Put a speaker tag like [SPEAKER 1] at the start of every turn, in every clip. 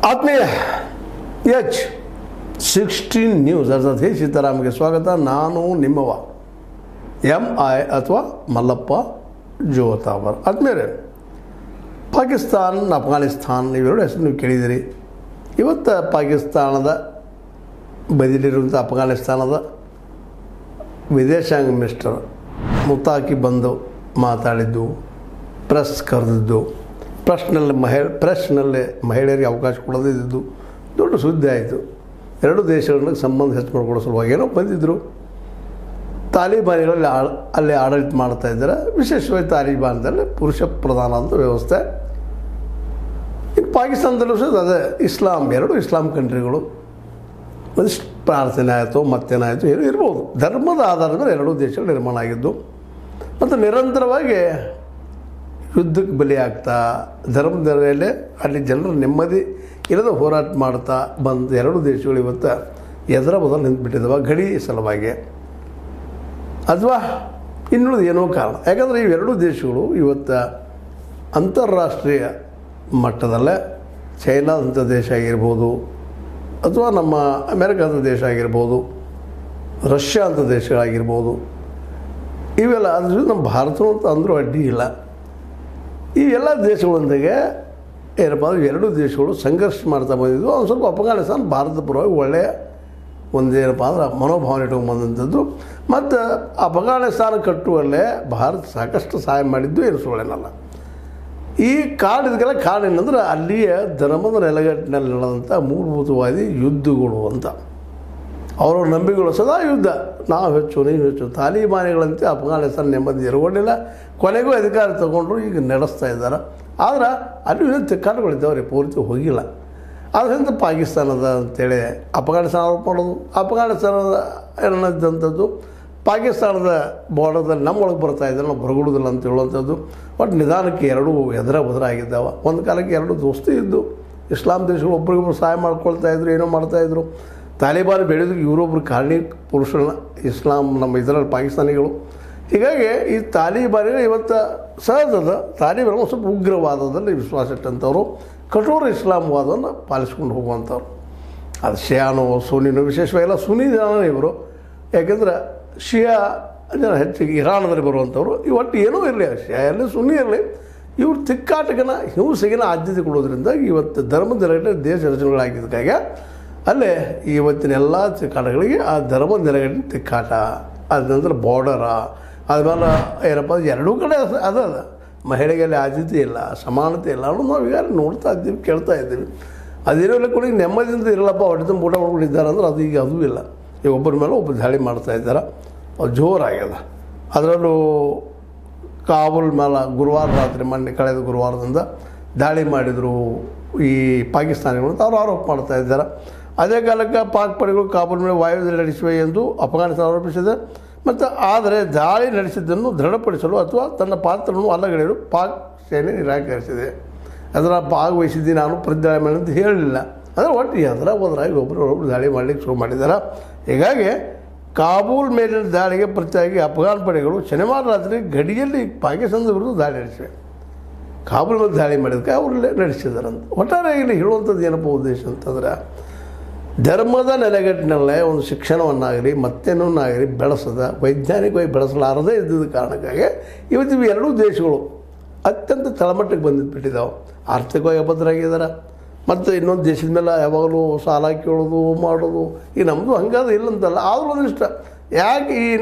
[SPEAKER 1] ಆತ್ಮೀಯ H16 news ಅರ್ಥಾತ್ ಹೇ ಸೀತಾರಾಮ್ಗೆ ಸ್ವಾಗತ. ನಾನು ನಿಮ್ಮವ MI ಅಥವಾ ಮಲ್ಲಪ್ಪ ಜೋತಾವರ್. ಆದ್ಮೇಲೆ ಪಾಕಿಸ್ತಾನ್, ಅಫ್ಘಾನಿಸ್ತಾನ್ ಇವೆರಡು ಹೆಸರು ನೀವು ಕೇಳಿದಿರಿ. ಇವತ್ತು ಪಾಕಿಸ್ತಾನದ ಬದಿಲಿರುವಂಥ ಅಫ್ಘಾನಿಸ್ತಾನದ ವಿದೇಶಾಂಗ ಮಿನಿಸ್ಟರ್ ಮುತಾಕಿ ಬಂದು ಮಾತಾಡಿದ್ದು, ಪ್ರೆಸ್ ಕರೆದಿದ್ದು, ಪ್ರೆಸ್ನಲ್ಲಿ ಮಹಿಳೆಯರಿಗೆ ಅವಕಾಶ ಕೊಡದಿದ್ದು ದೊಡ್ಡ ಸುದ್ದಿ ಆಯಿತು. ಎರಡು ದೇಶಗಳ ಸಂಬಂಧ ಹೆಚ್ಚು ಮಾಡಿಕೊಳ್ಳೋ ಸಲುವಾಗಿ ಏನೋ ಬಂದಿದ್ದರು. ತಾಲಿಬಾನಿಗಳಲ್ಲಿ ಅಲ್ಲಿ ಆಡಳಿತ ಮಾಡ್ತಾ ಇದ್ದಾರೆ. ವಿಶೇಷವಾಗಿ ತಾಲಿಬಾನದಲ್ಲಿ ಪುರುಷ ಪ್ರಧಾನ ಅಂತ ವ್ಯವಸ್ಥೆ. ಇನ್ನು ಪಾಕಿಸ್ತಾನದಲ್ಲೂ ಸಹ ಅದೇ ಇಸ್ಲಾಂ, ಎರಡು ಇಸ್ಲಾಂ ಕಂಟ್ರಿಗಳು. ಒಂದಿಷ್ಟು ಪ್ರಾರ್ಥನೆ ಆಯಿತು, ಮತ್ತೇನಾಯಿತು ಏನೋ ಇರ್ಬೋದು. ಧರ್ಮದ ಆಧಾರದ ಮೇಲೆ ಎರಡೂ ದೇಶಗಳು ನಿರ್ಮಾಣ ಆಗಿದ್ದು ಮತ್ತು ನಿರಂತರವಾಗಿ ಯುದ್ಧಕ್ಕೆ ಬಲಿಯಾಗ್ತಾ ಧರ್ಮದ ಮೇಲೆ ಅಲ್ಲಿ ಜನರು ನೆಮ್ಮದಿ ಇಲ್ಲದ ಹೋರಾಟ ಮಾಡ್ತಾ ಬಂದು ಎರಡು ದೇಶಗಳು ಇವತ್ತು ಎದರ ಬದಲು ನಿಂತುಬಿಟ್ಟಿದ್ದಾವೆ ಗಡಿ ಸಲುವಾಗಿ ಅಥವಾ ಇನ್ನುಳಿದ ಏನೋ ಕಾರಣ. ಯಾಕಂದರೆ ಇವೆರಡೂ ದೇಶಗಳು ಇವತ್ತು ಅಂತಾರಾಷ್ಟ್ರೀಯ ಮಟ್ಟದಲ್ಲೇ ಚೈನಾದಂಥ ದೇಶ ಆಗಿರ್ಬೋದು, ಅಥವಾ ನಮ್ಮ ಅಮೆರಿಕಾದ ದೇಶ ಆಗಿರ್ಬೋದು, ರಷ್ಯಾ ಅಂಥ ದೇಶಗಳಾಗಿರ್ಬೋದು, ಇವೆಲ್ಲ ಅದ್ರ ನಮ್ಮ ಭಾರತ ಅಂತ ಅಂದರೂ ಅಡ್ಡಿ ಇಲ್ಲ. ಈ ಎಲ್ಲ ದೇಶಗಳೊಂದಿಗೆ ಏನಪ್ಪ ಅಂದರೆ ಎರಡೂ ದೇಶಗಳು ಸಂಘರ್ಷ ಮಾಡ್ತಾ ಬಂದಿದ್ದು. ಒಂದು ಸ್ವಲ್ಪ ಅಫ್ಘಾನಿಸ್ತಾನ ಭಾರತದ ಪರವಾಗಿ ಒಳ್ಳೆಯ ಒಂದೇನಪ್ಪ ಅಂದ್ರೆ ಮನೋಭಾವನೆ ಇಟ್ಕೊಂಡು ಬಂದಂಥದ್ದು. ಮತ್ತು ಅಫ್ಘಾನಿಸ್ತಾನ ಕಟ್ಟುವಲ್ಲೇ ಭಾರತ ಸಾಕಷ್ಟು ಸಹಾಯ ಮಾಡಿದ್ದು ಏನು ಸುಳ್ಳೇನಲ್ಲ. ಈ ಕಾರಣ ಇದಕ್ಕೆಲ್ಲ ಕಾರಣ ಏನಂದ್ರೆ ಅಲ್ಲಿಯ ಧರ್ಮದ ನೆಲೆಗಟ್ಟಿನಲ್ಲಿ ನಡೆದಂಥ ಮೂಲಭೂತವಾದಿ ಯುದ್ಧಗಳು ಅಂತ. ಅವರವ್ರ ನಂಬಿಕೆಗಳು ಸದಾ ಯುದ್ಧ, ನಾವು ಹೆಚ್ಚು ನೀನು ಹೆಚ್ಚು. ತಾಲಿಬಾನಿಗಳಂತೆ ಅಫ್ಘಾನಿಸ್ತಾನ ನೆಮ್ಮದಿ ಇರಗೊಂಡಿಲ್ಲ. ಕೊನೆಗೂ ಅಧಿಕಾರ ತಗೊಂಡ್ರು, ಈಗ ನಡೆಸ್ತಾ ಇದ್ದಾರೆ. ಆದ್ರೆ ಅಲ್ಲಿ ಇನ್ನೂ ತಿಕ್ಕಾಟಗಳಿದ್ದಾವೆ ರೀ, ಪೂರ್ತಿ ಹೋಗಿಲ್ಲ. ಅದರಿಂದ ಪಾಕಿಸ್ತಾನದ ಅಂತೇಳಿ ಅಫ್ಘಾನಿಸ್ತಾನ ಆರೋಪ ಮಾಡೋದು, ಅಫ್ಘಾನಿಸ್ತಾನದ ಏನಂಥದ್ದು ಪಾಕಿಸ್ತಾನದ ಬಾರ್ಡರ್ದಲ್ಲಿ ನಮ್ಮೊಳಗೆ ಬರ್ತಾ ಇದ್ದಾರೆ, ನಾವು ಹೊರಗುಡುದಿಲ್ಲ ಅಂತ ಹೇಳುವಂಥದ್ದು. ಬಟ್ ನಿಧಾನಕ್ಕೆ ಎರಡೂ ಎದರ ಬದರ ಆಗಿದ್ದಾವೆ. ಒಂದು ಕಾಲಕ್ಕೆ ಎರಡು ದೋಸ್ತಿ ಇದ್ದು ಇಸ್ಲಾಂ ದೇಶಗಳು ಒಬ್ರಿಗೊಬ್ರು ಸಹಾಯ ಮಾಡ್ಕೊಳ್ತಾಯಿದ್ರು, ಏನೋ ಮಾಡ್ತಾಯಿದ್ರು. ತಾಲಿಬಾನ್ ಬೆಳೆದು ಇವರೊಬ್ಬರು ಕಾರಣಿ ಪುರುಷರನ್ನ ಇಸ್ಲಾಂ ನಮ್ಮ ಇದರಲ್ಲಿ ಪಾಕಿಸ್ತಾನಿಗಳು. ಹೀಗಾಗಿ ಈ ತಾಲಿಬಾನಿಗಳು ಇವತ್ತು ಸಹಜದ ತಾಲಿಬಾನ್ ಸ್ವಲ್ಪ ಉಗ್ರವಾದದಲ್ಲಿ ವಿಶ್ವಾಸ ಇಟ್ಟಂಥವ್ರು, ಕಠೋರ ಇಸ್ಲಾಂವಾದವನ್ನು ಪಾಲಿಸ್ಕೊಂಡು ಹೋಗುವಂಥವ್ರು. ಅದು ಶಿಯಾನೋ ಸುನಿನೋ, ವಿಶೇಷವಾಗೆಲ್ಲ ಸುನಿ ಜನ ಇವರು. ಯಾಕೆಂದ್ರೆ ಶಿಯಾ ಜನ ಹೆಚ್ಚಿಗೆ ಇರಾನದಲ್ಲಿ ಬರುವಂಥವ್ರು. ಒಟ್ಟು ಏನೂ ಇರಲಿ, ಶಿಯಾ ಇರಲಿ ಸುನ್ನಿ ಇರಲಿ, ಇವ್ರು ತಿಕ್ಕಾಟಗನ ಹಿಂಸೆಗಿನ ಆದ್ಯತೆ ಕೊಡೋದ್ರಿಂದ ಇವತ್ತು ಧರ್ಮದ ದೇಶ ರಚನೆಗಳಾಗಿದ್ದಕ್ಕಾಗ ಅಲ್ಲೇ ಇವತ್ತಿನ ಎಲ್ಲ ತಿಕ್ಕಾಟಗಳಿಗೆ ಆ ಧರ್ಮದ ನೆಲೆಗಟ್ಟಿನ ತಿಕ್ಕಾಟ, ಅದ ನಂತರ ಬಾರ್ಡರ, ಆದ್ಮೇಲೆ ಏನಪ್ಪ ಎರಡೂ ಕಡೆ ಅದ ಮಹಿಳೆಗೆಲ್ಲಿ ಆದ್ಯತೆ ಇಲ್ಲ, ಸಮಾನತೆ ಇಲ್ಲ ಅನ್ನೋದು ನಾವು ಈಗ ನೋಡ್ತಾ ಇದ್ದೀವಿ, ಕೇಳ್ತಾ ಇದ್ದೀವಿ. ಅದಿರೋಲ್ಲ ಕೂಡ ಈಗ ನೆಮ್ಮದಿಯಿಂದ ಇರಲ್ಲಪ್ಪ, ಹೊಟ್ಟೆ ತುಂಬ ಊಟ ಮಾಡ್ಕೊಂಡಿದ್ದಾರೆ ಅಂದ್ರೆ ಅದು ಈಗ ಅದೂ ಇಲ್ಲ. ಈಗ ಒಬ್ಬರ ಮೇಲೆ ಒಬ್ಬರು ದಾಳಿ ಮಾಡ್ತಾ ಇದ್ದಾರೆ, ಅದು ಜೋರಾಗ್ಯದ. ಅದರಲ್ಲೂ ಕಾಬೂಲ್ ಮೇಲೆ ಗುರುವಾರ ರಾತ್ರಿ ಕಳೆದ ಗುರುವಾರದಿಂದ ದಾಳಿ ಮಾಡಿದರು ಈ ಪಾಕಿಸ್ತಾನಿಗಳು ಅಂತ ಅವರು ಆರೋಪ ಮಾಡ್ತಾ ಇದ್ದಾರೆ. ಅದೇ ಕಾಲಕ್ಕೆ ಪಾಕ್ ಪಡೆಗಳು ಕಾಬೂಲ್ ಮೇಲೆ ವಾಯುದಾಳಿ ನಡೆಸಿವೆ ಎಂದು ಅಫ್ಘಾನಿಸ್ತಾನ ಆರೋಪಿಸಿದೆ. ಮತ್ತು ಆದರೆ ದಾಳಿ ನಡೆಸಿದ್ದನ್ನು ದೃಢಪಡಿಸಲು ಅಥವಾ ತನ್ನ ಪಾತ್ರವನ್ನು ಅಲ್ಲಗಳೆಯಲು ಪಾಕ್ ಸೇನೆ ನಿರಾಕರಿಸಿದೆ. ಅದರ ಭಾಗವಹಿಸಿದ್ದು ನಾನು ಪ್ರತಿದಾಳಿ ಮಾಡಿ ಅಂತ ಹೇಳಲಿಲ್ಲ. ಅಂದರೆ ಒಟ್ಟು ಅದರ ಹೋದ್ರಾಗಿ ಒಬ್ಬರೊಬ್ಬರು ದಾಳಿ ಮಾಡಲಿಕ್ಕೆ ಶುರು ಮಾಡಿದ್ದಾರೆ. ಹೀಗಾಗಿ ಕಾಬೂಲ್ ಮೇಲಿನ ದಾಳಿಗೆ ಪ್ರತಿಯಾಗಿ ಅಫ್ಘಾನ್ ಪಡೆಗಳು ಶನಿವಾರ ರಾತ್ರಿ ಗಡಿಯಲ್ಲಿ ಪಾಕಿಸ್ತಾನದ ವಿರುದ್ಧ ದಾಳಿ ನಡೆಸಿವೆ. ಕಾಬೂಲ್ ಮೇಲೆ ದಾಳಿ ಮಾಡಿದಕ್ಕೆ ಅವರಲ್ಲೇ ನಡೆಸಿದಾರಂತ. ಒಟ್ಟಾರೆ ಇಲ್ಲಿ ಹೇಳುವಂಥದ್ದು ಏನಪ್ಪ ಉದ್ದೇಶ ಅಂತಂದ್ರೆ, ಧರ್ಮದ ನೆಲೆಗಟ್ಟಿನಲ್ಲೇ ಒಂದು ಶಿಕ್ಷಣವನ್ನಾಗಲಿ ಮತ್ತೇನಾಗಲಿ ಬೆಳೆಸದ, ವೈಜ್ಞಾನಿಕವಾಗಿ ಬೆಳೆಸಲಾರದೇ ಇದ್ದಿದ್ದ ಕಾರಣಕ್ಕಾಗಿ ಇವತ್ತು ಇವು ಎರಡೂ ದೇಶಗಳು ಅತ್ಯಂತ ತಳಮಟ್ಟಕ್ಕೆ ಬಂದುಬಿಟ್ಟಿದ್ದಾವೆ. ಆರ್ಥಿಕವಾಗಿ ಅಭದ್ರಾಗಿದ್ದಾರೆ. ಮತ್ತು ಇನ್ನೊಂದು ದೇಶದ ಮೇಲೆ ಯಾವಾಗಲೂ ಸಾಲ ಕೇಳೋದು ಮಾಡೋದು. ಈ ನಮ್ಮದು ಹಂಗಾದ ಇಲ್ಲಂತಲ್ಲ, ಆದರೂ ಒಂದಿಷ್ಟು ಯಾಕೆ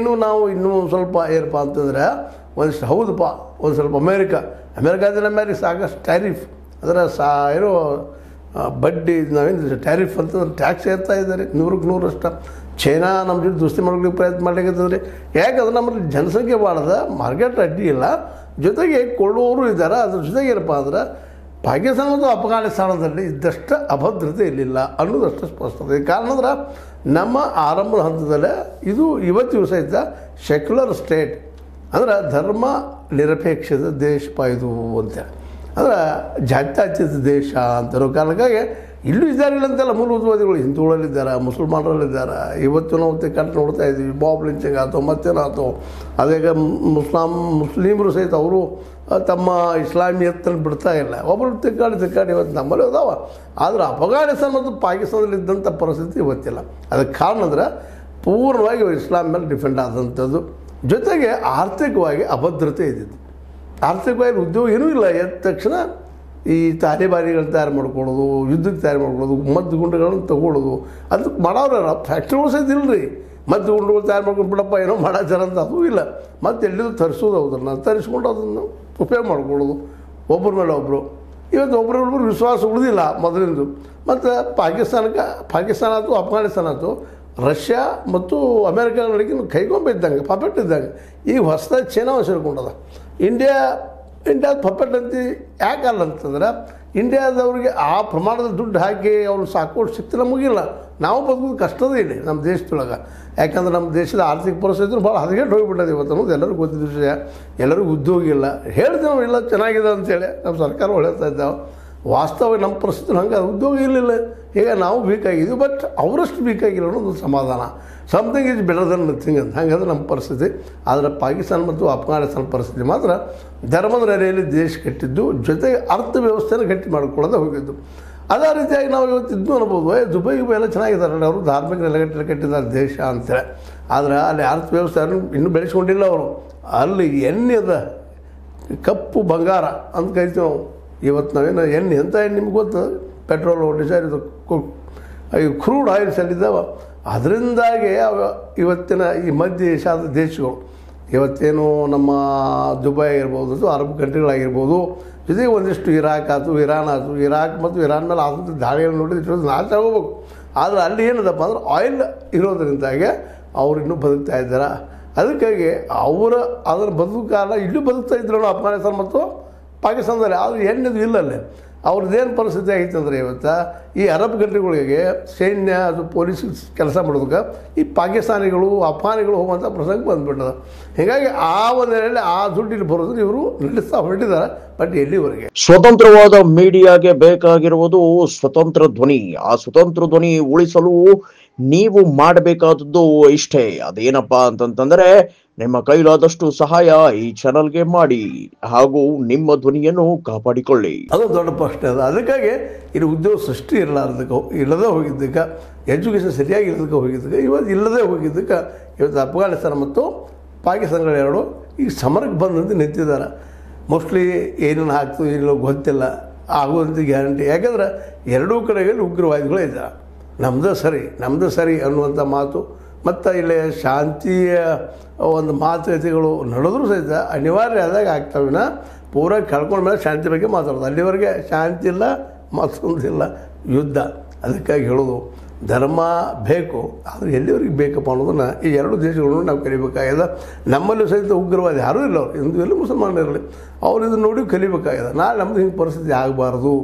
[SPEAKER 1] ನಾವು ಇನ್ನೂ ಸ್ವಲ್ಪ ಏನಪ್ಪ ಅಂತಂದರೆ ಒಂದಿಷ್ಟು ಹೌದಪ್ಪ, ಒಂದು ಸ್ವಲ್ಪ ಅಮೇರಿಕಾದ ಮೇಲೆ ಸಾಕಷ್ಟು ಟ್ಯಾರಿಫ್, ಅದರ ಏನೋ ಬಡ್ಡಿ ನಾವೇನು ಟ್ಯಾರಿಫ್ ಅಂತಂದ್ರೆ ಟ್ಯಾಕ್ಸ್ ಏರ್ತಾ ಇದ್ದಾರೆ 100ಕ್ಕೆ 100%. ಚೈನಾ ನಮ್ಮ ಜೊತೆ ದೋಸ್ತಿ ಮಾಡ್ಲಿಕ್ಕೆ ಪ್ರಯತ್ನ ಮಾಡ್ಲಿಕ್ಕೆ. ಯಾಕಂದ್ರೆ ನಮ್ಮಲ್ಲಿ ಜನಸಂಖ್ಯೆ ಬಾಳದ, ಮಾರ್ಕೆಟ್ ಅಡ್ಡಿ ಇಲ್ಲ, ಜೊತೆಗೆ ಕೊಳ್ಳುವವರು ಇದ್ದಾರೆ. ಅದ್ರ ಜೊತೆಗೆ ಏನಪ್ಪ ಅಂದ್ರೆ ಪಾಕಿಸ್ತಾನ ಮತ್ತು ಅಫ್ಘಾನಿಸ್ತಾನದಲ್ಲಿ ಇದ್ದಷ್ಟು ಅಭದ್ರತೆ ಇರಲಿಲ್ಲ ಅನ್ನೋದಷ್ಟು ಸ್ಪಷ್ಟತೆ. ಕಾರಣ ಅಂದ್ರೆ ನಮ್ಮ ಆರಂಭದ ಹಂತದಲ್ಲೇ ಇದು ಇವತ್ತು ಸಹಿತ ಸೆಕ್ಯುಲರ್ ಸ್ಟೇಟ್, ಅಂದ್ರೆ ಧರ್ಮ ನಿರಪೇಕ್ಷದ ದೇಶ ಇದು ಅಂತೇಳಿ, ಅಂದ್ರೆ ಜಾತ್ಯತೀತ ದೇಶ ಅಂತಿರೋ ಕಾರಣಕ್ಕಾಗಿ ಇಲ್ಲೂ ಇದ್ದಾರೆ ಇಲ್ಲ ಅಂತೆಲ್ಲ ಮೂಲಭೂತವಾದಿಗಳು ಹಿಂದೂಗಳಲ್ಲಿದ್ದಾರೆ, ಮುಸಲ್ಮಾನರಲ್ಲಿದ್ದಾರೆ. ಇವತ್ತು ನಾವು ತಿಕ್ಕಾಟ ನೋಡ್ತಾ ಇದ್ದೀವಿ, ಬಾಬ್ ಲಿಂಚಿಂಗ್ ಆಯ್ತು, ಮತ್ತೇನಾಯ್ತು. ಅದೇ ಮುಸ್ಲಿಮರು ಸಹಿತ ಅವರು ತಮ್ಮ ಇಸ್ಲಾಮಿಯತ್ತನ್ನು ಬಿಡ್ತಾ ಇಲ್ಲ. ಒಬ್ಬರು ತಿಕ್ಕಾಡಿ ಇವತ್ತು ನಮ್ಮಲ್ಲಿ ಅದಾವ. ಆದರೆ ಅಫ್ಘಾನಿಸ್ತಾನ ಮತ್ತು ಪಾಕಿಸ್ತಾನದಲ್ಲಿ ಇದ್ದಂಥ ಪರಿಸ್ಥಿತಿ ಇವತ್ತಿಲ್ಲ. ಅದಕ್ಕೆ ಕಾರಣ ಅಂದ್ರೆ ಪೂರ್ಣವಾಗಿ ಅವರು ಇಸ್ಲಾಂ ಮೇಲೆ ಡಿಫೆಂಡ್ ಆದಂಥದ್ದು. ಜೊತೆಗೆ ಆರ್ಥಿಕವಾಗಿ ಅಭದ್ರತೆ ಇದ್ದಿದ್ದು. ಆರ್ಥಿಕವಾಗಿ ಉದ್ಯೋಗ ಏನೂ ಇಲ್ಲ. ಎದ್ದ ತಕ್ಷಣ ಈ ತಾಲಿಬಾನಿಗಳು ತಯಾರು ಮಾಡ್ಕೊಳ್ಳೋದು, ಯುದ್ಧಕ್ಕೆ ತಯಾರು ಮಾಡ್ಕೊಳ್ಳೋದು, ಮದ್ದು ಗುಂಡುಗಳನ್ನು ತಗೊಳ್ಳೋದು, ಅದಕ್ಕೆ ಮಾಡೋರು ಫ್ಯಾಕ್ಟ್ರಿಗಳು ಸಹಿತ ಇಲ್ಲರಿ. ಮದ್ದು ಗುಂಡುಗಳು ತಯಾರು ಮಾಡ್ಕೊಂಡು ಬಿಡಪ್ಪ ಏನೋ ಮಾಡಾಚಾರ ಅಂತ ಅದೂ ಇಲ್ಲ. ಮತ್ತು ಎಲ್ಲಿದ್ದು ತರಿಸೋದು ಅದನ್ನು ತರಿಸ್ಕೊಂಡು ಅದನ್ನು ಉಪಯೋಗ ಮಾಡ್ಕೊಳ್ಳೋದು ಒಬ್ಬರ ಮೇಲೆ ಒಬ್ಬರು. ಇವತ್ತು ಒಬ್ಬರೊಬ್ಬರು ವಿಶ್ವಾಸ ಉಳಿದಿಲ್ಲ ಮೊದಲಿಂದು. ಮತ್ತು ಪಾಕಿಸ್ತಾನ ಆಯ್ತು, ಅಫ್ಘಾನಿಸ್ತಾನ ಆಯ್ತು, ರಷ್ಯಾ ಮತ್ತು ಅಮೇರಿಕಾ ನಡುವೆ ಕೈಗೊಂಬಿದ್ದಂಗೆ ಪಪೆಟ್ ಇದ್ದಂಗೆ. ಈಗ ಹೊಸದಾಗಿ ಚೈನಾ ಸೇರ್ಕೊಂಡದ. ಇಂಡಿಯಾದ ಪಪೆಟ್ ಅಂತ ಯಾಕೆ ಅಲ್ಲ ಅಂತಂದ್ರೆ ಇಂಡಿಯಾದವ್ರಿಗೆ ಆ ಪ್ರಮಾಣದ ದುಡ್ಡು ಹಾಕಿ ಅವ್ರು ಸಾಕೋಷ್ಟು ಸಿಕ್ತಿಲ್ಲ, ಮುಗಿಲ್ಲ. ನಾವು ಬದುಕೋದು ಕಷ್ಟದ ಇದೆ ನಮ್ಮ ದೇಶದೊಳಗೆ. ಯಾಕಂದ್ರೆ ನಮ್ಮ ದೇಶದ ಆರ್ಥಿಕ ಪರಿಸ್ಥಿತಿ ಭಾಳ ಹದಗೆಟ್ಟು ಹೋಗಿಬಿಟ್ಟದೆ ಇವತ್ತು ಅನ್ನೋದು ಎಲ್ಲರಿಗೂ ಗೊತ್ತಿದ್ದ ವಿಷಯ. ಎಲ್ಲರಿಗೂ ಉದ್ಯೋಗ ಇಲ್ಲ. ಹೇಳ್ತೀವಿ ನಾವು ಇಲ್ಲ ಚೆನ್ನಾಗಿದೆ ಅಂತೇಳಿ ನಮ್ಮ ಸರ್ಕಾರ ಹೇಳ್ತಾ ಇದ್ದಾವೆ. ವಾಸ್ತವ ನಮ್ಮ ಪರಿಸ್ಥಿತಿ ಹಂಗೆ ಉದ್ಯೋಗ ಇರಲಿಲ್ಲ. ಈಗ ನಾವು ಬೇಕಾಗಿದ್ವಿ, ಬಟ್ ಅವರಷ್ಟು ಬೇಕಾಗಿಲ್ಲ ಅನ್ನೋದು ಸಮಾಧಾನ. Something is better than nothing ಅಂತ ಹಾಗಾದ್ರೆ ನಮ್ಮ ಪರಿಸ್ಥಿತಿ. ಆದರೆ ಪಾಕಿಸ್ತಾನ ಮತ್ತು ಅಫ್ಘಾನಿಸ್ತಾನ ಪರಿಸ್ಥಿತಿ ಮಾತ್ರ ಧರ್ಮದ ನೆಲೆಯಲ್ಲಿ ದೇಶ ಕಟ್ಟಿದ್ದು, ಜೊತೆಗೆ ಅರ್ಥವ್ಯವಸ್ಥೆನ ಗಟ್ಟಿ ಮಾಡಿಕೊಳ್ಳೋದೇ ಹೋಗಿದ್ದು. ಅದೇ ರೀತಿಯಾಗಿ ನಾವು ಇವತ್ತು ಇದ್ದು ಅನ್ಬೋದು, ದುಬೈ ಎಲ್ಲ ಚೆನ್ನಾಗಿದ್ದಾರೆ, ಅವರು ಧಾರ್ಮಿಕ ನೆಲೆಗಟ್ಟಲೆ ಕಟ್ಟಿದ್ದಾರೆ ದೇಶ ಅಂತೇಳಿ. ಆದರೆ ಅಲ್ಲಿ ಅರ್ಥವ್ಯವಸ್ಥೆಯನ್ನು ಇನ್ನೂ ಬೆಳೆಸ್ಕೊಂಡಿಲ್ಲ ಅವರು. ಅಲ್ಲಿ ಎಣ್ಣೆ ಅದ, ಕಪ್ಪು ಬಂಗಾರ ಅಂತ ಕರಿತೀವಿ ನಾವು. ಇವತ್ತು ನಾವೇನು ಎಣ್ಣೆ ಎಂಥ ಎಣ್ಣೆ ನಿಮ್ಗೆ ಗೊತ್ತು, ಪೆಟ್ರೋಲು, ಡೀಸೆಲ್, ಇದು ಕ್ರೂಡ್ ಆಯಿಲ್ಸ್ ಎಲ್ಲಿದ್ದಾವೆ. ಅದರಿಂದಾಗಿ ಇವತ್ತಿನ ಈ ಮಧ್ಯ ಏಷ್ಯಾದ ದೇಶಗಳು ಇವತ್ತೇನು ನಮ್ಮ ದುಬೈ ಆಗಿರ್ಬೋದು, ಅರಬ್ ಕಂಟ್ರಿಗಳಾಗಿರ್ಬೋದು, ಜೊತೆಗೆ ಒಂದಿಷ್ಟು ಇರಾಕ್ ಆಯ್ತು, ಇರಾನ್ ಆಯಿತು. ಇರಾಕ್ ಮತ್ತು ಇರಾನ್ ಮೇಲೆ ಆದಂಥ ದಾಳಿಗಳನ್ನು ನೋಡಿದ್ರೆ ನಾಶ ಆಗೋಗ್ಬೇಕು. ಆದರೆ ಅಲ್ಲಿ ಏನದಪ್ಪ ಅಂದ್ರೆ ಆಯಿಲ್ ಇರೋದ್ರಿಂದಾಗೆ ಅವ್ರು ಇನ್ನೂ ಬದುಕ್ತಾ ಇದ್ದಾರೆ. ಅದಕ್ಕಾಗಿ ಅದರ ಬದುಕಾಲ ಇಲ್ಲೂ ಬದುಕ್ತಾ ಇದ್ರು ಅಫ್ಘಾನಿಸ್ತಾನ ಮತ್ತು ಪಾಕಿಸ್ತಾನದಲ್ಲಿ. ಆದರೆ ಎಣ್ಣೆದು ಇಲ್ಲಲ್ಲೇ ಅವ್ರದ್ದೇನು ಪರಿಸ್ಥಿತಿ ಆಗಿತ್ತು ಅಂದರೆ ಇವತ್ತು ಈ ಅರಬ್ ಕಂಟ್ರಿಗಳಿಗೆ ಸೈನ್ಯ ಅದು ಪೊಲೀಸ್ ಕೆಲಸ ಮಾಡೋದಕ್ಕೆ ಈ ಪಾಕಿಸ್ತಾನಿಗಳು ಅಫ್ಘಾನಿಗಳು ಹೋಗುವಂಥ ಪ್ರಸಂಗ ಬಂದುಬಿಟ್ಟದ. ಹೀಗಾಗಿ ಆ ಒಂದು ನೆಲೆಯಲ್ಲಿ ಆ ದುಡ್ಡಿಲ್ಲಿ ಬರೋದು ಇವರು ನಡೆಸ್ತಾ ಹೊರಟಿದ್ದಾರೆ. ಬಟ್ ಎಲ್ಲಿವರೆಗೆ
[SPEAKER 2] ಸ್ವತಂತ್ರವಾದ ಮೀಡಿಯಾಗೆ ಬೇಕಾಗಿರುವುದು ಸ್ವತಂತ್ರ ಧ್ವನಿ. ಆ ಸ್ವತಂತ್ರ ಧ್ವನಿ ಉಳಿಸಲು ನೀವು ಮಾಡಬೇಕಾದದ್ದು ಇಷ್ಟೇ. ಅದೇನಪ್ಪಾ ಅಂತಂತಂದ್ರೆ ನಿಮ್ಮ ಕೈಲಾದಷ್ಟು ಸಹಾಯ ಈ ಚಾನಲ್ಗೆ ಮಾಡಿ ಹಾಗೂ ನಿಮ್ಮ ಧ್ವನಿಯನ್ನು ಕಾಪಾಡಿಕೊಳ್ಳಿ.
[SPEAKER 1] ಅದು ದೊಡ್ಡ ಪ್ರಶ್ನೆ ಅದ. ಅದಕ್ಕಾಗಿ ಇಲ್ಲಿ ಉದ್ಯೋಗ ಸೃಷ್ಟಿ ಇಲ್ಲದೇ ಹೋಗಿದ್ದಕ್ಕೆ, ಎಜುಕೇಷನ್ ಸರಿಯಾಗಿ ಇಲ್ಲದಕ್ಕೆ ಹೋಗಿದ್ದಕ್ಕೆ, ಇವತ್ತು ಇಲ್ಲದೇ ಹೋಗಿದ್ದಕ್ಕೆ ಇವತ್ತು ಅಫ್ಘಾನಿಸ್ತಾನ ಮತ್ತು ಪಾಕಿಸ್ತಾನಗಳೆರಡು ಈಗ ಸಮರಕ್ಕೆ ಬಂದಂತೆ ನಿಂತಿದ್ದಾರೆ. ಮೋಸ್ಟ್ಲಿ ಏನೇನು ಆಗ್ತದೆ ಏನೋ ಗೊತ್ತಿಲ್ಲ, ಆಗುವಂಥ ಗ್ಯಾರಂಟಿ. ಯಾಕಂದ್ರೆ ಎರಡೂ ಕಡೆಗಳಲ್ಲಿ ಉಗ್ರವಾದಿಗಳೇ ಇದ್ದಾರೆ. ನಮ್ಮದು ಸರಿ ಅನ್ನುವಂಥ ಮಾತು ಮತ್ತು ಇಲ್ಲಿ ಶಾಂತಿಯ ಒಂದು ಮಾತುಕತೆಗಳು ನಡೆದ್ರೂ ಸಹಿತ ಅನಿವಾರ್ಯ ಆದಾಗ ಆಗ್ತಾವಿನ ಪೂರ ಕಳ್ಕೊಂಡ ಮೇಲೆ ಶಾಂತಿ ಬಗ್ಗೆ ಮಾತಾಡೋದು. ಅಲ್ಲಿವರೆಗೆ ಶಾಂತಿ ಇಲ್ಲ, ಮತ್ತೊಂದಿಲ್ಲ, ಯುದ್ಧ. ಅದಕ್ಕಾಗಿ ಹೇಳೋದು ಧರ್ಮ ಬೇಕು, ಆದರೆ ಎಲ್ಲಿವರೆಗೆ ಬೇಕಪ್ಪ ಅನ್ನೋದನ್ನು ಈ ಎರಡು ದೇಶಗಳನ್ನು ನಾವು ಕಲಿಬೇಕಾಗಿದೆ. ನಮ್ಮಲ್ಲೂ ಸಹಿತ ಉಗ್ರವಾದಿ ಯಾರೂ ಇಲ್ಲ, ಅವರು ಹಿಂದೂ ಎಲ್ಲ ಮುಸಲ್ಮಾನರಿರಲಿ, ಅವ್ರು ಇದನ್ನು ನೋಡಿ ಕಲಿಬೇಕಾಗಿದೆ. ನಾಳೆ ನಮ್ಮದು ಹಿಂಗೆ ಪರಿಸ್ಥಿತಿ ಆಗಬಾರ್ದು.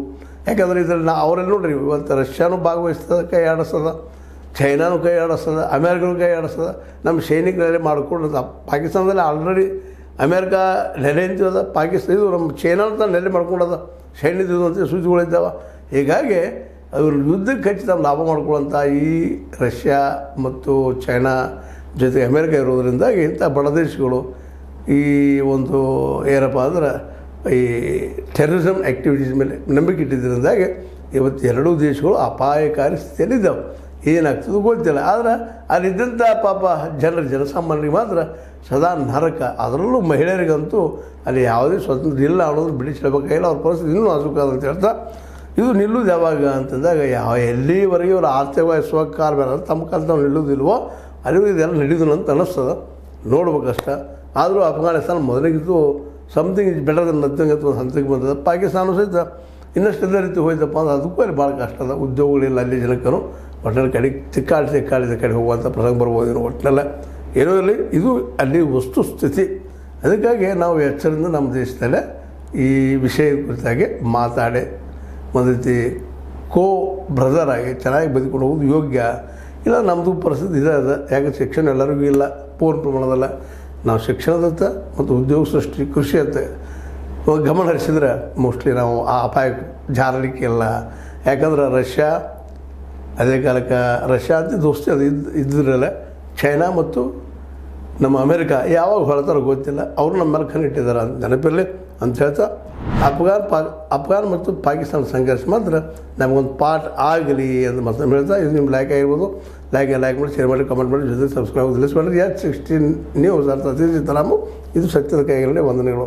[SPEAKER 1] ಯಾಕಂದರೆ ಇದರಲ್ಲಿ ಅವರೆಲ್ಲ ನೋಡ್ರಿ, ಇವತ್ತು ರಷ್ಯಾನೂ ಭಾಗವಹಿಸ್ತದೆ, ಕೈ ಆಡಿಸ್ತದ, ಚೈನಾನು ಕೈ ಆಡಿಸ್ತದೆ, ಅಮೇರಿಕನು ಕೈ ಆಡಿಸ್ತದೆ. ನಮ್ಮ ಸೈನಿಕರಲ್ಲೇ ಮಾಡಿಕೊಂಡು ಪಾಕಿಸ್ತಾನದಲ್ಲಿ ಆಲ್ರೆಡಿ ಅಮೇರಿಕಾ ನೆಲೆ ನಿಂತಿದೆ, ಪಾಕಿಸ್ತಾನ ಇದು ನಮ್ಮ ಚೈನಾನ ನೆಲೆ ಮಾಡ್ಕೊಂಡದ, ಸೈನ್ಯದ ಅಂತ ಸೂಚಿಗಳಿದ್ದಾವೆ. ಹೀಗಾಗಿ ಅವರು ಯುದ್ಧಕ್ಕೆ ಹಚ್ಚಿ ನಾವು ಲಾಭ ಮಾಡ್ಕೊಳ್ಳೋಂಥ ಈ ರಷ್ಯಾ ಮತ್ತು ಚೈನಾ ಜೊತೆಗೆ ಅಮೇರಿಕ ಇರೋದ್ರಿಂದಾಗಿ ಇಂಥ ಬಡ ದೇಶಗಳು ಈ ಒಂದು ಏನಪ್ಪ ಅಂದ್ರೆ ಈ ಟೆರರಿಸಮ್ ಆ್ಯಕ್ಟಿವಿಟೀಸ್ ಮೇಲೆ ನಂಬಿಕೆ ಇಟ್ಟಿದ್ದರಿಂದಾಗಿ ಇವತ್ತು ಎರಡೂ ದೇಶಗಳು ಅಪಾಯಕಾರಿ ಸ್ಥಿತಿಯಲ್ಲಿದ್ದಾವೆ. ಏನಾಗ್ತದೆ ಗೊತ್ತಿಲ್ಲ. ಆದರೆ ಅಲ್ಲಿದ್ದಂಥ ಪಾಪ ಜನಸಾಮಾನ್ಯರಿಗೆ ಮಾತ್ರ ಸದಾ ನರಕ. ಅದರಲ್ಲೂ ಮಹಿಳೆಯರಿಗಂತೂ ಅಲ್ಲಿ ಯಾವುದೇ ಸ್ವತಂತ್ರ ಇಲ್ಲ ಅನ್ನೋದು ಬಿಡಿಸಿಡಬೇಕಾಗಿಲ್ಲ. ಅವ್ರ ಪರಿಸ್ಥಿತಿ ಇನ್ನೂ ನಾಜೂಕಾದ ಅಂತ ಹೇಳ್ತಾ, ಇದು ನಿಲ್ಲುವುದು ಯಾವಾಗ ಅಂತಂದಾಗ ಎಲ್ಲಿವರೆಗೆ ಅವ್ರು ಆರ್ಥಿಕವಾಗಿ ಸ್ವಕಾಲ ಬೇಡ ತಮ್ಮ ಕಾಲ ನಾವು ನಿಲ್ಲುವುದಿಲ್ವೋ ಅಲ್ಲಿಗೂ ಇದೆಲ್ಲ ನಡೆಯೋದು ಅಂತ ಅನ್ನಿಸ್ತದೆ. ನೋಡ್ಬೇಕಷ್ಟ. ಆದರೂ ಅಫ್ಘಾನಿಸ್ತಾನ ಮೊದಲಿಗಿದ್ದು something is better than nothing ಅಂತ ಒಂದು ಹಂತಕ್ಕೆ ಬಂದದ. ಪಾಕಿಸ್ತಾನ ಸಹಿತ ಇನ್ನಷ್ಟು ಇದೇ ರೀತಿ ಹೋಯ್ತಪ್ಪ ಅಂದ್ರೆ ಅದಕ್ಕೂ ಅಲ್ಲಿ ಭಾಳ ಕಷ್ಟ ಅದ. ಉದ್ಯೋಗಗಳಿಲ್ಲ ಅಲ್ಲಿ ಜನಕ್ಕೂ. ಒಟ್ಟಿನಲ್ಲಿ ಕಡೆ ತಿಕ್ಕಾಡಿದ ಕಡೆ ಹೋಗುವಂಥ ಪ್ರಸಂಗ ಬರ್ಬೋದು. ಒಟ್ಟಿನಲ್ಲ ಏನೋ ಇರಲಿ, ಇದು ಅಲ್ಲಿ ವಸ್ತುಸ್ಥಿತಿ. ಅದಕ್ಕಾಗಿ ನಾವು ಎಚ್ಚರಿಂದ ನಮ್ಮ ದೇಶದಲ್ಲೇ ಈ ವಿಷಯ ಕುರಿತಾಗಿ ಮಾತಾಡಿ ಒಂದು ರೀತಿ ಬ್ರದರ್ ಆಗಿ ಚೆನ್ನಾಗಿ ಬದುಕೊಂಡು ಹೋಗೋದು ಯೋಗ್ಯ. ಇಲ್ಲ ನಮ್ಮದು ಪರಿಸ್ಥಿತಿ ಇದೆ ಅದ. ಯಾಕೆ ಶಿಕ್ಷಣ ಎಲ್ಲರಿಗೂ ಇಲ್ಲ ಪೂರ್ಣ ಪ್ರಮಾಣದಲ್ಲ. ನಾವು ಶಿಕ್ಷಣದತ್ತ ಮತ್ತು ಉದ್ಯೋಗ ಸೃಷ್ಟಿ, ಕೃಷಿ ಅಂತ ಗಮನ ಹರಿಸಿದ್ರೆ ಮೋಸ್ಟ್ಲಿ ನಾವು ಆ ಅಪಾಯಕ್ಕೆ ಜಾರಲಿಕ್ಕೆ ಇಲ್ಲ. ಯಾಕಂದ್ರೆ ರಷ್ಯಾ ಅದೇ ಕಾಲಕ್ಕೆ ರಷ್ಯಾ ಅಂತ ದೋಸ್ತಿ ಅದು ಇದ್ದಿರಲ್ಲ. ಚೈನಾ ಮತ್ತು ನಮ್ಮ ಅಮೇರಿಕ ಯಾವಾಗ ಹೊರತಾರೋ ಗೊತ್ತಿಲ್ಲ, ಅವರು ನಮ್ಮ ಮೇಲೆ ಕಣ್ಣಿಟ್ಟಿದ್ದಾರೆ ಅಂತ ನೆನಪಿರಲಿ ಅಂತ ಹೇಳ್ತಾ, ಅಫ್ಘಾನ್ ಮತ್ತು ಪಾಕಿಸ್ತಾನ ಸಂಘರ್ಷ ಮಾತ್ರ ನಮಗೊಂದು ಪಾಠ ಆಗಲಿ ಅಂತ ಮತ್ತೊಮ್ಮೆ ಹೇಳ್ತಾ, ಇದು ನಿಮ್ಮ ಲೈಕ್ ಆಗಿರ್ಬೋದು. ಲೈಕ್ ಮಾಡಿ, ಶೇರ್ ಮಾಡಿ, ಕಮೆಂಟ್ ಮಾಡಿ, ಜೊತೆ ಸಬ್ಸ್ಕ್ರೈಬ್ ತಿಳಿಸ್ಬೇಡ್ರಿ. H16 ನ್ಯೂಸ್ ಅರ್ಥಾತ್ ಇದು ಸತ್ಯದ ಕೈಗಳಲ್ಲಿ ವಂದನೆಗಳು.